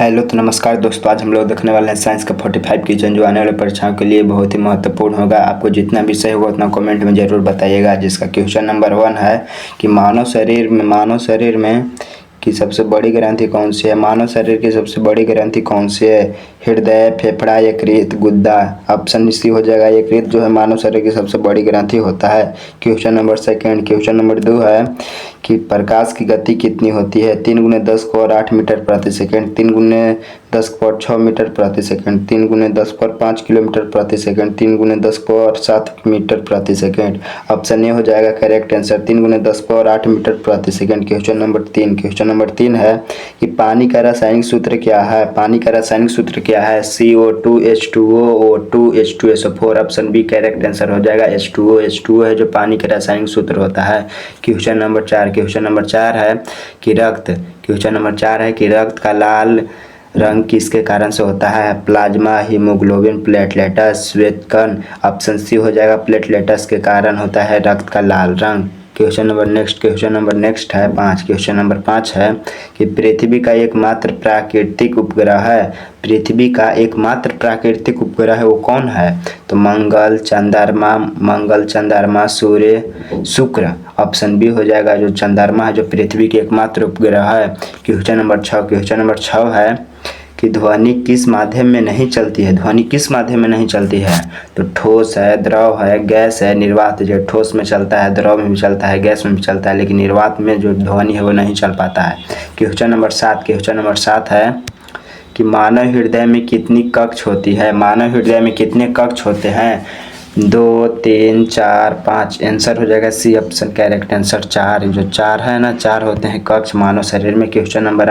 Hello तो नमस्कार दोस्तों, आज हम लोग देखने वाले हैं साइंस का 45 क्वेश्चन जो आने वाले परीक्षाओं के लिए बहुत ही महत्वपूर्ण होगा। आपको जितना भी सही होगा उतना कमेंट में ज़रूर बताइएगा। जिसका क्वेश्चन नंबर 1 है कि मानव शरीर में की सबसे बड़ी ग्रंथि कौन सी है। मानव शरीर की सबसे बड़ी ग्रंथि कौन सी है? हृदय, फेफड़ा, यकृत, गुद्दा। ऑप्शन सी हो जाएगा यकृत जो है मानव शरीर की सबसे बड़ी ग्रंथि होता है। क्वेश्चन नंबर 2 क्वेश्चन नंबर 2 है कि प्रकाश की गति कितनी होती है? 3 × 10⁻8 मीटर प्रति सेकंड, 3 × 10⁻6 मीटर प्रति सेकंड, 3 × 10⁻5 किलोमीटर प्रति सेकंड, 3 × 10⁻7 मीटर प्रति सेकंड। ऑप्शन ए हो जाएगा करेक्ट आंसर 3 × 10⁻8 मीटर प्रति सेकंड। क्वेश्चन नंबर 3 है कि पानी का रासायनिक सूत्र क्या है? पानी का रासायनिक सूत्र क्या है? CO2 H2O O2 H2SO4। Option B correct answer हो जाएगा H2O है जो पानी का रासायनिक सूत्र होता है। क्वेश्चन नंबर 4 है कि रक्त का लाल रंग किसके कारण से होता है? प्लाज्मा, हीमोग्लोबिन, प्लेटलेटस, श्वेत कण। ऑप्शन सी हो जाएगा प्लेटलेटस के कारण होता है रक्त का लाल रंग। क्वेश्चन नंबर नेक्स्ट है 5। क्वेश्चन नंबर 5 है कि पृथ्वी का एकमात्र प्राकृतिक उपग्रह है। पृथ्वी का एकमात्र प्राकृतिक उपग्रह है वो कौन है? तो मंगल, चंद्रमा, सूर्य, शुक्र। ऑप्शन बी हो जाएगा जो चंद्रमा है जो पृथ्वी के एकमात्र उपग्रह है। क्वेश्चन नंबर 6 है कि ध्वनि किस माध्यम में नहीं चलती है? ध्वनि किस माध्यम में नहीं चलती है? तो ठोस है, द्रव है, गैस है, निर्वात। जो ठोस में चलता है, द्रव में भी चलता है, गैस में भी चलता है, लेकिन निर्वात में जो ध्वनि है वो नहीं चल पाता है। क्वेश्चन नंबर 7 है कि मानव हृदय में कितनी कक्ष होती है? मानव हृदय में कितने कक्ष होते हैं? 2, 3, 4, 5। आंसर हो जाएगा सी ऑप्शन करेक्ट आंसर 4। जो 4 है ना, 4 होते हैं कक्ष मानव शरीर में। क्वेश्चन नंबर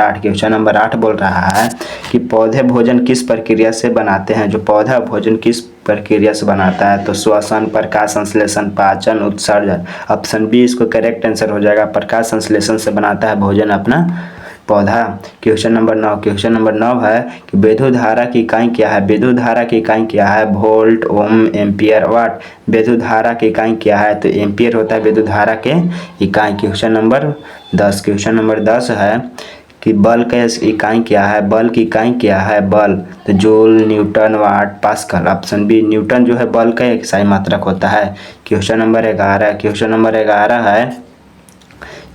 8 बोल रहा है कि पौधे भोजन किस प्रक्रिया से बनाते हैं? जो पौधा भोजन किस प्रक्रिया से बनाता है? तो श्वसन, प्रकाश संश्लेषण, पाचन, उत्सर्जन। ऑप्शन बी इसको करेक्ट आंसर हो जाएगा। प्रकाश संश्लेषण से बनाता है भोजन अपना पौधा। क्वेश्चन नंबर 9 है कि विद्युत धारा की इकाई क्या है? विद्युत धारा की इकाई क्या है? वोल्ट, ओम, एम्पियर, वाट। विद्युत धारा की इकाई क्या है? तो एम्पियर होता है विद्युत धारा के इकाई। क्वेश्चन नंबर 10 है कि बल की इकाई क्या है? बल की इकाई क्या है? बल तो जूल, न्यूटन, वाट, पास्कल। ऑप्शन बी न्यूटन जो है बल का एक सही मात्रक होता है। क्वेश्चन नंबर 11 है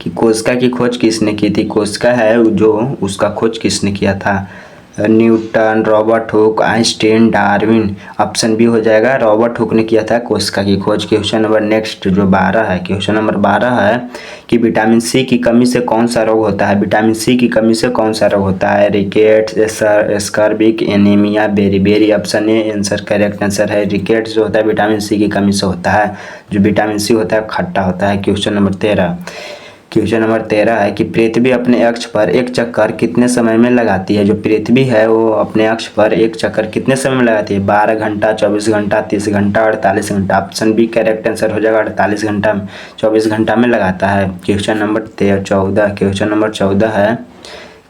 कि कोशिका की खोज किसने की थी? कोशिका है जो उसका खोज किसने किया था? Newton, Robert Hooke, Einstein, Darwin. Option B हो जाएगा रॉबर्ट हुक ने किया था कोशिका की खोज। क्वेश्चन नंबर नेक्स्ट जो 12 है, क्वेश्चन नंबर 12 है कि विटामिन सी की कमी से कौन सा रोग होता है? विटामिन सी की कमी से कौन सा रोग होता है? रिकेट्स, स्कर्विक, एनीमिया, बेरी। Option A answer correct answer है। रिकेट्स जो होता है विटामिन सी की कमी से होता है। जो विटामिन सी होता है खट्टा होता है। क्वेश्चन नंबर 13 है कि पृथ्वी अपने अक्ष पर एक चक्कर कितने समय में लगाती है? जो पृथ्वी है वो अपने अक्ष पर एक चक्कर कितने समय में लगाती है? 12 घंटा, 24 घंटा, 30 घंटा, 48 घंटा। ऑप्शन बी करेक्ट आंसर हो जाएगा 48 घंटा, 24 घंटा में लगाता है। क्वेश्चन नंबर 14 है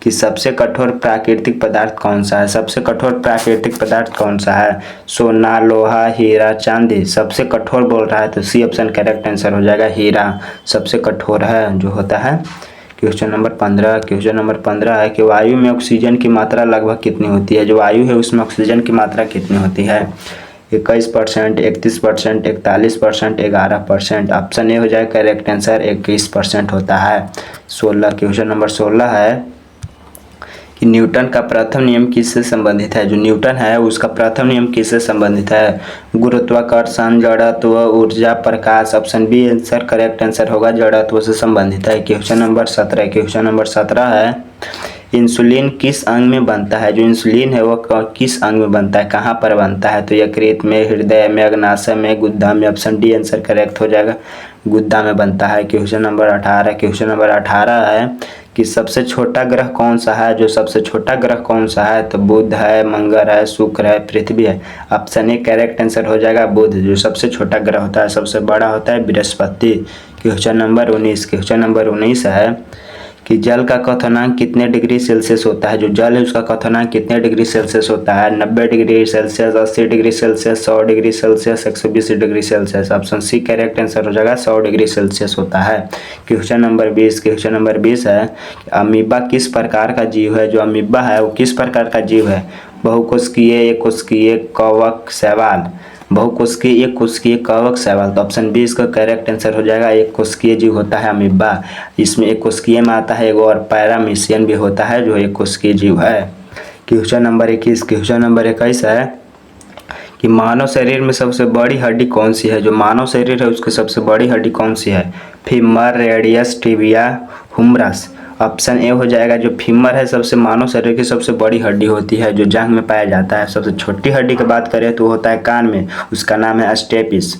कि सबसे कठोर प्राकृतिक पदार्थ कौन सा है? सबसे कठोर प्राकृतिक पदार्थ कौन सा है? सोना, लोहा, हीरा, चांदी। सबसे कठोर बोल रहा है तो सी ऑप्शन करेक्ट आंसर हो जाएगा हीरा सबसे कठोर है जो होता है। क्वेश्चन नंबर 15 है कि वायु में ऑक्सीजन की मात्रा लगभग कितनी होती है? जो वायु है उसमें ऑक्सीजन की मात्रा कितनी होती है? 21%, 31%, 41%, 11%। ऑप्शन ए हो जाएगा करेक्ट आंसर 21% होता है। क्वेश्चन नंबर 16 है कि न्यूटन का प्रथम नियम किससे संबंधित है? जो न्यूटन है उसका प्रथम नियम किससे संबंधित है? गुरुत्वाकर्षण, जड़त्व, ऊर्जा, प्रकाश। Option B answer correct answer होगा जड़त्व से संबंधित है। क्वेश्चन नंबर 17 है इंसुलिन किस अंग में बनता है? जो इंसुलिन है वो किस अंग में बनता है, कहाँ पर बनता है? तो यकृत में, हृदय में, अग्नाशय में, गुद्दा में। ऑप्शन डी आंसर करेक्ट हो जाएगा गुद्दा में बनता है। क्वेश्चन नंबर 18 है कि सबसे छोटा ग्रह कौन सा है? जो सबसे छोटा ग्रह कौन सा है? तो बुध है, मंगल है, शुक्र है, पृथ्वी है। ऑप्शन ए करेक्ट आंसर हो जाएगा बुध जो सबसे छोटा ग्रह होता है। सबसे बड़ा होता है बृहस्पति। क्वेश्चन नंबर 19 है कि जल का क्वथनांक कितने डिग्री सेल्सियस होता है। जो जल है उसका क्वथनांक कितने डिग्री सेल्सियस होता है। 90 degree Celsius, 80 degree Celsius, 100 degree Celsius, 120 degree Celsius. Option C correct answer हो जाएगा, 100 डिग्री सेल्सियस होता है। क्वेश्चन नंबर 20, क्वेश्चन नंबर 20 है अमीबा किस प्रकार का जीव है। जो अमीबा है वो किस प्रकार का जीव है। बहुकोशिकीय, एककोशिकीय, कवक, शैवाल। बहुकोशिकीय, एक कोशिकीय, कवक, शैवाल। तो ऑप्शन बी इसका करेक्ट आंसर हो जाएगा, एक कोशिकीय जीव होता है अमीबा। इसमें एक कोशिकीय में आता है एगो और पैरामीशियन भी होता है जो एक कोशिकीय जीव है। क्वेश्चन नंबर 21, क्वेश्चन नंबर 21 है कि मानव शरीर में सबसे बड़ी हड्डी कौन सी है। जो मानव शरीर है उसकी सबसे बड़ी हड्डी कौन सी है। Femur, radius, tibia, Humras. Option A हो जाएगा, जो फीमर है सबसे मानव शरीर की सबसे बड़ी हड्डी होती है जो जांघ में पाया जाता है। सबसे छोटी हड्डी की बात करें तो होता है कान में, उसका नाम है स्टेपिस।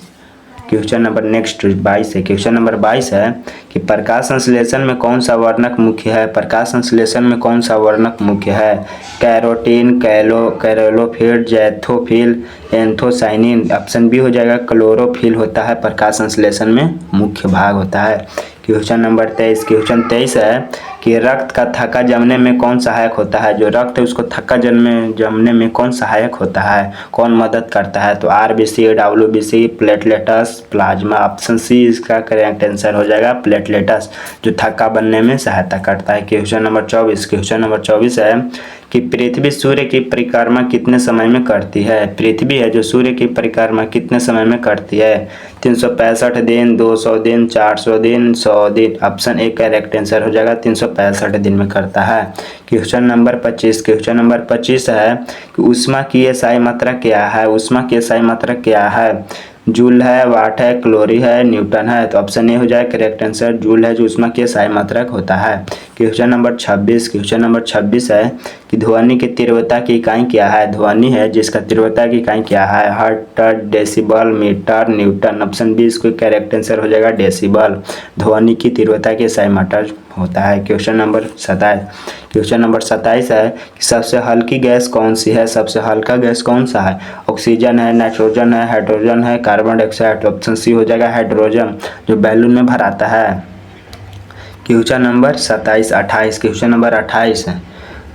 क्वेश्चन नंबर नेक्स्ट 22 है, क्वेश्चन नंबर 22 है कि प्रकाश संश्लेषण में कौन सा वर्णक मुख्य है। प्रकाश संश्लेषण में कौन सा वर्णक मुख्य है। Carotene, chlorophyll, xanthophyll, anthocyanin. Option B हो जाएगा, क्लोरोफिल होता है प्रकाश संश्लेषण में मुख्य भाग होता है। क्वेश्चन नंबर 23, क्वेश्चन 23 है कि रक्त का थक्का जमने में कौन सहायक होता है। जो रक्त है उसको थक्का जमने में कौन सहायक होता है, कौन मदद करता है। तो RBC, WBC, platelets, plasma. Option C इसका करेक्ट आंसर हो जाएगा, प्लेटलेटस, जो थक्का बनने में सहायता करता है। क्वेश्चन नंबर 24, क्वेश्चन नंबर 24 है कि पृथ्वी सूर्य की परिक्रमा कितने समय में करती है। पृथ्वी है जो सूर्य की परिक्रमा कितने समय में करती है। 365 दिन, 200 दिन, 400 दिन, 100 दिन। ऑप्शन ए करेक्ट आंसर हो जाएगा, 365 दिन में करता है। क्वेश्चन नंबर 25, क्वेश्चन नंबर 25 है कि ऊष्मा की एसआई मात्रा क्या है। ऊष्मा की एसआई मात्रा क्या है। जूल है, वाट है, क्लोरी है, न्यूटन है। तो ऑप्शन ए हो जाए करेक्ट आंसर, जूल है जो ऊष्मा की एसआई मात्रक होता है। क्वेश्चन नंबर 26, क्वेश्चन नंबर 26 है कि ध्वनि की तीव्रता की इकाई क्या है। ध्वनि है जिसका तीव्रता की इकाई क्या है। Hertz, decibel, metre, newton. Option B इसको करेक्ट आंसर हो जाएगा, डेसिबल। ध्वनि की तीव्रता के एसआई मात्रक होता है। क्वेश्चन नंबर 27, क्वेश्चन नंबर 27 है कि सबसे हल्की गैस कौन सी है। सबसे हल्का गैस कौन सा है। ऑक्सीजन है, नाइट्रोजन है, हाइड्रोजन है, कार्बन डाइऑक्साइड। ऑप्शन सी हो जाएगा हाइड्रोजन, जो बैलून में भराता है। क्वेश्चन नंबर 27, 28, क्वेश्चन नंबर 28 है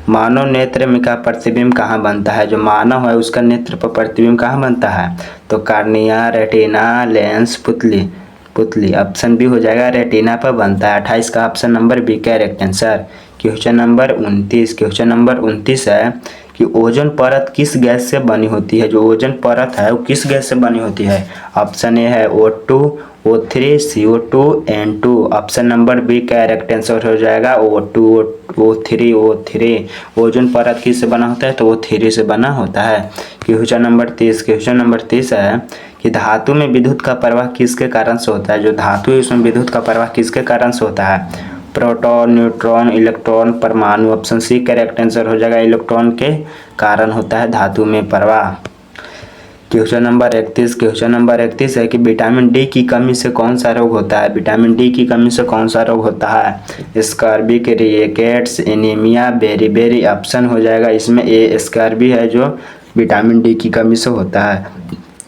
मानव नेत्र में का प्रतिबिंब कहाँ बनता है। जो मानव है उसका नेत्र पर प्रतिबिंब कहाँ बनता है। तो कार्निया, रेटिना, लेंस, पुतली। ऑप्शन बी हो जाएगा, रेटिना पर बनता है। 28 का option number B correct answer. Question number 29, question number 29 है कि ओजोन परत किस गैस से बनी होती है। जो ओजोन परत है वो किस गैस से बनी होती है। ऑप्शन ए है O2, O3, CO2, N2। Option number B correct answer हो जाएगा, O2, O3। ओजोन परत किस से बना होता है। तो O3 से बना होता है। क्वेश्चन नंबर 30, क्वेश्चन नंबर 30 है कि धातु में विद्युत का प्रवाह किसके कारण से होता है। जो धातु है उसमें विद्युत का प्रवाह किसके कारण से होता है। प्रोटॉन, न्यूट्रॉन, इलेक्ट्रॉन, परमाणु। ऑप्शन सी करेक्ट आंसर हो जाएगा, इलेक्ट्रॉन के कारण होता है धातु में प्रवाह। क्वेश्चन नंबर 31, क्वेश्चन नंबर 31 है कि विटामिन डी की कमी से कौन सा रोग होता है। विटामिन डी की कमी से कौन सा रोग होता है। स्कर्बी, रिकेट्स, एनीमिया, बेरी। ऑप्शन हो जाएगा इसमें ए स्कर्बी है जो विटामिन डी की कमी से होता है।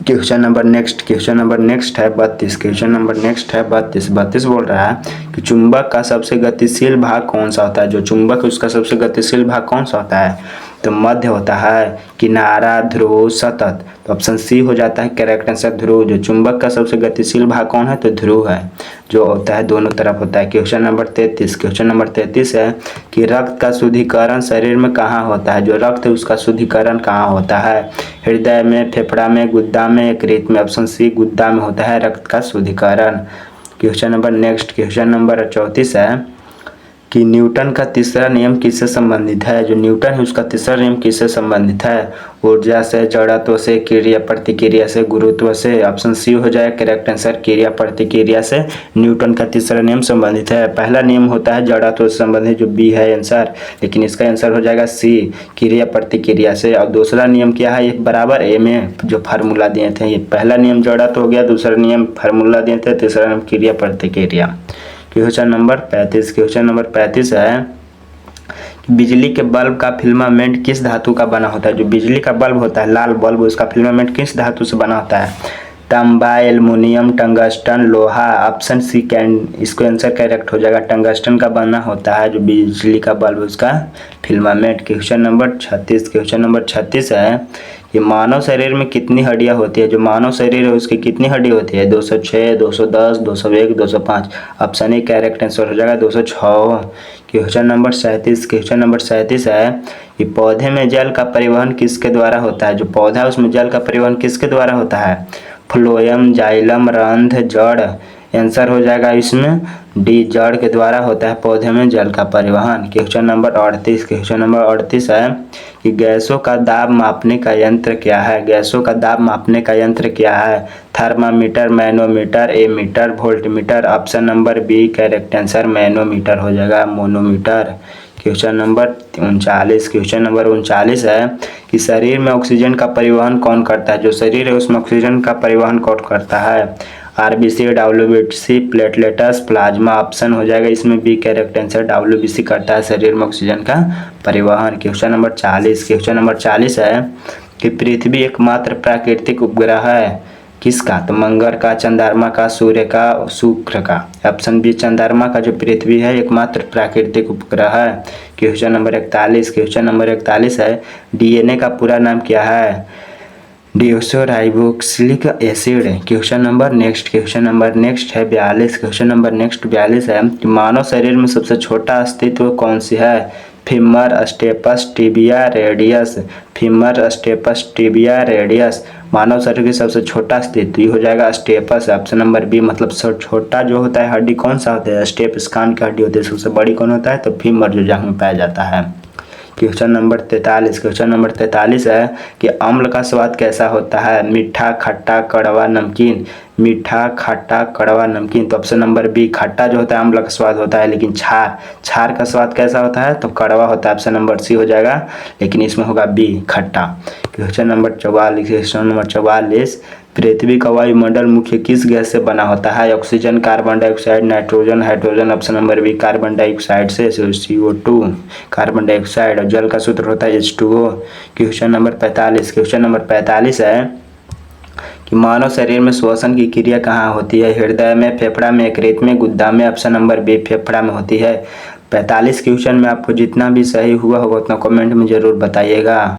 Question number next, question number next है 32, क्वेश्चन नंबर नेक्स्ट है 32 बोल रहा है कि चुंबक का सबसे गतिशील भाग कौन सा होता है। जो चुंबक है उसका सबसे गतिशील भाग कौन सा होता है। तो मध्य होता है, किनारा, ध्रुव, सतत। तो ऑप्शन सी हो जाता है करेक्ट आंसर, ध्रुव। जो चुंबक का सबसे गतिशील भाग कौन है। तो ध्रुव है जो होता है दोनों तरफ होता है। क्वेश्चन नंबर 33, क्वेश्चन नंबर 33 है कि रक्त का शुद्धिकरण शरीर में कहाँ होता है। जो रक्त है उसका शुद्धिकरण कहाँ होता है। हृदय में, फेफड़ा में, गुद्दा में, यकृत में। ऑप्शन सी गुद्दा में होता है रक्त का शुद्धिकरण। Question number next, question number 34 है कि न्यूटन का तीसरा नियम किससे संबंधित है। जो न्यूटन है उसका तीसरा नियम किससे संबंधित है। ऊर्जा से, जड़त्व से, क्रिया प्रतिक्रिया से, गुरुत्व से। ऑप्शन सी हो जाए करेक्ट आंसर, क्रिया प्रतिक्रिया से न्यूटन का तीसरा नियम संबंधित है। पहला नियम होता है जड़त्व से संबंधित जो बी है आंसर, लेकिन इसका आंसर हो जाएगा सी, क्रिया प्रतिक्रिया से। और दूसरा नियम क्या है, एक बराबर ए में जो फार्मूला दिए थे। ये पहला नियम जड़त्व हो गया, दूसरा नियम फार्मूला दिए थे, तीसरा नियम क्रिया प्रतिक्रिया। क्वेश्चन नंबर 35, क्वेश्चन नंबर 35 है बिजली के बल्ब का फिलामेंट किस धातु का बना होता है। जो बिजली का बल्ब होता है, लाल बल्ब, उसका फिलामेंट किस धातु से बना होता है। तांबा, एल्युमिनियम, टंगस्टन, लोहा। ऑप्शन सी इसको आंसर करेक्ट हो जाएगा। टंगस्टन का बना होता है जो बिजली का बल्ब उसका filament. Question number 36। Question number 36 है कि मानव शरीर में कितनी हड्डियां होती है। जो मानव शरीर है उसकी कितनी हड्डी होती है। 206, 210, 201, 205। ऑप्शन ए करेक्ट आंसर हो जाएगा 206। Question number 37। क्वेश्चन नंबर 37 है कि पौधे में जल का परिवहन किसके द्वारा होता है। जो पौधा है उसमें जल का परिवहन किसके द्वारा होता है। फ्लोएम, जाइलम, रंध्र, जड़। आंसर हो जाएगा इसमें डी, जड़ के द्वारा होता है पौधे में जल का परिवहन। Question number 38। क्वेश्चन नंबर 38 है कि गैसों का दाब मापने का यंत्र क्या है। गैसों का दाब मापने का यंत्र क्या है। Thermometer, manometer, ammeter, voltmeter. Option number B correct answer manometer हो जाएगा, monometer. Question number 39। Question number 39 है कि शरीर में ऑक्सीजन का परिवहन कौन करता है। जो शरीर है उसमें ऑक्सीजन का परिवहन कौन करता है। RBC, WBC, platelets, plasma. Option हो जाएगा इसमें बी करेक्ट आंसर डब्ल्यूबीसी करता है शरीर में ऑक्सीजन का परिवहन। Question number 40। क्वेश्चन नंबर 40 है कि पृथ्वी एकमात्र प्राकृतिक उपग्रह है किसका। तो मंगल का, चंद्रमा का, सूर्य का, शुक्र का। ऑप्शन बी चंद्रमा का जो पृथ्वी है एकमात्र प्राकृतिक उपग्रह है। Question number 41। क्वेश्चन नंबर 41 है डीएनए का पूरा नाम क्या है। Deoxyribonucleic acid. Question number next. Question number next है 42। क्वेश्चन नंबर नेक्स्ट 42 है कि मानव शरीर में सबसे छोटा अस्तित्व कौन सी है। Femur, stapes, tibia, radius. Femur, stapes, tibia, radius. मानव शरीर की सबसे छोटा अस्तित्व ये हो जाएगा स्टेपस। ऑप्शन नंबर बी मतलब छोटा जो होता है हड्डी कौन सा होता है। स्टेप स्कान की हड्डी होती है। सबसे बड़ी कौन होता है तो फीमर जो जांघ में पाया जाता है। Question number 43। क्वेश्चन नंबर 43 है कि अम्ल का स्वाद कैसा होता है। मीठा, खट्टा, कड़वा, नमकीन। मीठा, खट्टा, कड़वा, नमकीन। तो ऑप्शन नंबर बी खट्टा जो होता है अम्ल का स्वाद होता है, लेकिन छार का स्वाद कैसा होता है तो कड़वा होता है। ऑप्शन नंबर सी हो जाएगा, लेकिन इसमें होगा बी खट्टा। Question number 44। क्वेश्चन नंबर 44 पृथ्वी का वायुमंडल मुख्य किस गैस से बना होता है। Oxygen, carbon dioxide, nitrogen, hydrogen. Option number B carbon dioxide से CO2 कार्बन डाइऑक्साइड। और जल का सूत्र होता है H2O। Question number 45। Question number 45 है कि मानव शरीर में श्वसन की क्रिया कहाँ होती है। हृदय में, फेफड़ा में, यकृत में, गुद्दा में। ऑप्शन नंबर बी फेफड़ा में होती है। 45 क्वेश्चन में आपको जितना भी सही हुआ होगा उतना कमेंट में जरूर बताइएगा।